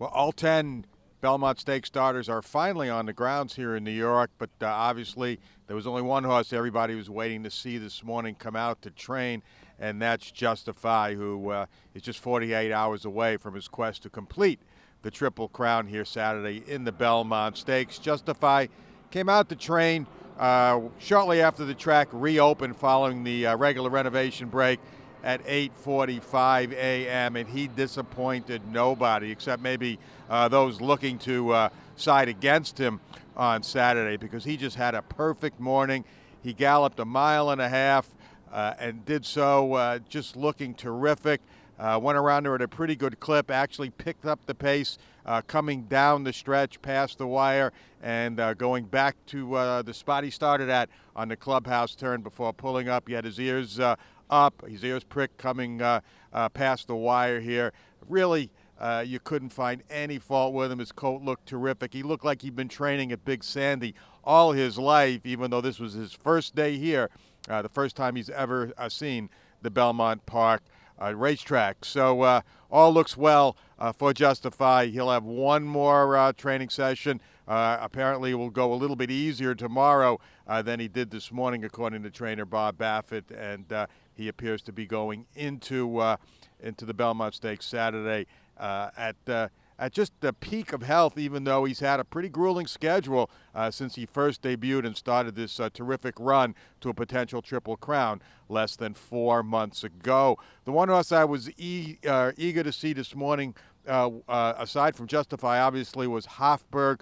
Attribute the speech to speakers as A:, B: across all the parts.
A: Well, all 10 Belmont Stakes starters are finally on the grounds here in New York, but obviously there was only one horse everybody was waiting to see this morning come out to train, and that's Justify, who is just 48 hours away from his quest to complete the Triple Crown here Saturday in the Belmont Stakes. Justify came out to train shortly after the track reopened following the regular renovation break at 8:45 a.m. and he disappointed nobody except maybe those looking to side against him on Saturday, because he just had a perfect morning. He galloped 1.5 miles and did so just looking terrific. Went around there at a pretty good clip, actually picked up the pace coming down the stretch past the wire and going back to the spot he started at on the clubhouse turn before pulling up. He had his ears up, his ears pricked coming past the wire here. Really, you couldn't find any fault with him. His coat looked terrific. He looked like he'd been training at Big Sandy all his life, even though this was his first day here, the first time he's ever seen the Belmont Park racetrack. So all looks well for Justify. He'll have one more training session. Apparently it will go a little bit easier tomorrow than he did this morning, according to trainer Bob Baffett, and he appears to be going into the Belmont Stakes Saturday at just the peak of health, even though he's had a pretty grueling schedule since he first debuted and started this terrific run to a potential Triple Crown less than 4 months ago. The one horse I was eager to see this morning, aside from Justify, obviously, was Hofburg.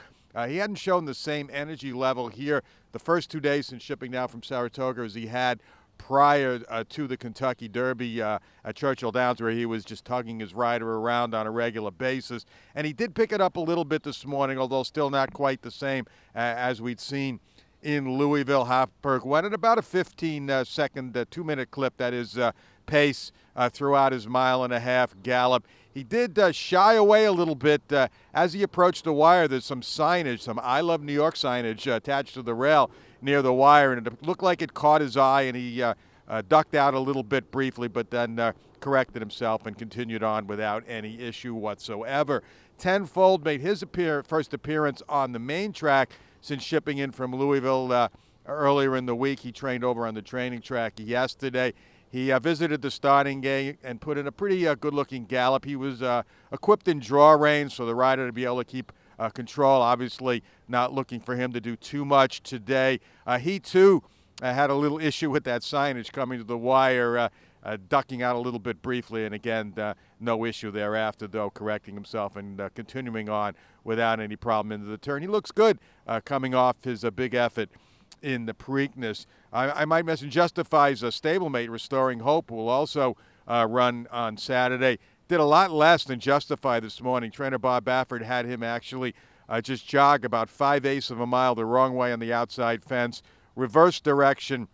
A: He hadn't shown the same energy level here the first 2 days since shipping down from Saratoga as he had prior to the Kentucky Derby at Churchill Downs, where he was just tugging his rider around on a regular basis. And he did pick it up a little bit this morning, although still not quite the same as we'd seen in Louisville. Hofburg went at about a 15-second, 2-minute clip, that is, pace throughout his 1.5 mile gallop. He did shy away a little bit as he approached the wire. There's some signage, some I Love New York signage attached to the rail near the wire, and it looked like it caught his eye, and he ducked out a little bit briefly, but then corrected himself and continued on without any issue whatsoever. Tenfold made his first appearance on the main track since shipping in from Louisville earlier in the week. He trained over on the training track yesterday. He visited the starting gate and put in a pretty good-looking gallop. He was equipped in draw reins for the rider to be able to keep control. Obviously not looking for him to do too much today. He, too, had a little issue with that signage coming to the wire, ducking out a little bit briefly, and again, no issue thereafter, though, correcting himself and continuing on without any problem into the turn. He looks good coming off his big effort in the Preakness. I might mention Justify's stablemate, Restoring Hope, will also run on Saturday. Did a lot less than Justify this morning. Trainer Bob Baffert had him actually just jog about 5/8 of a mile the wrong way on the outside fence, reverse direction,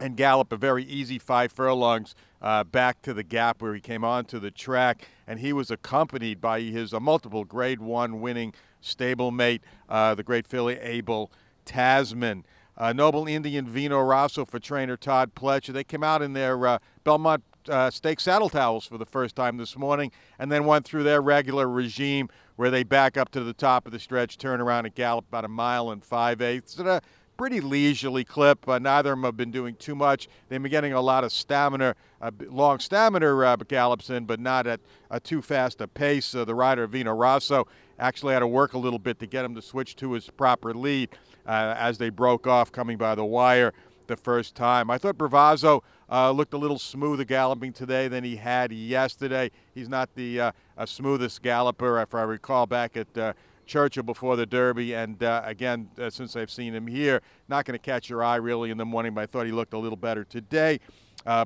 A: and gallop a very easy 5 furlongs back to the gap where he came onto the track. And he was accompanied by his multiple Grade 1 winning stablemate, the great filly Abel Tasman. Noble Indian Vino Rosso for trainer Todd Pletcher. They came out in their Belmont Stakes saddle towels for the first time this morning, and then went through their regular regime where they back up to the top of the stretch, turn around and gallop about 1 5/8 at a pretty leisurely clip. Neither of them have been doing too much. They've been getting a lot of stamina, long stamina gallops in, but not at too fast a pace. The rider, Vino Rosso, actually had to work a little bit to get him to switch to his proper lead as they broke off coming by the wire the first time. I thought Bravazzo looked a little smoother galloping today than he had yesterday. He's not the smoothest galloper, if I recall, back at Churchill before the Derby, and again, since I've seen him here, not going to catch your eye really in the morning, but I thought he looked a little better today.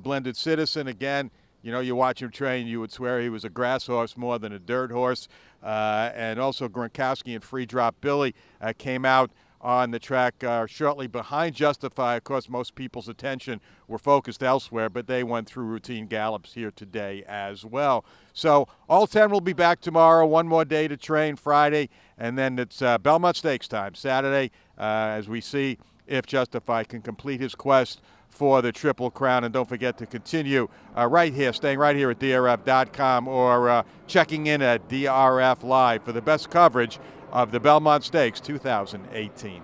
A: Blended Citizen, again, you know, you watch him train, you would swear he was a grass horse more than a dirt horse. And also Gronkowski and Free Drop Billy came out on the track shortly behind Justify. Of course, most people's attention were focused elsewhere, but they went through routine gallops here today as well. So all 10 will be back tomorrow. One more day to train Friday, and then it's Belmont Stakes time Saturday as we see if Justify can complete his quest for the Triple Crown. And don't forget to continue right here, staying right here at DRF.com or checking in at DRF Live for the best coverage of the Belmont Stakes 2018.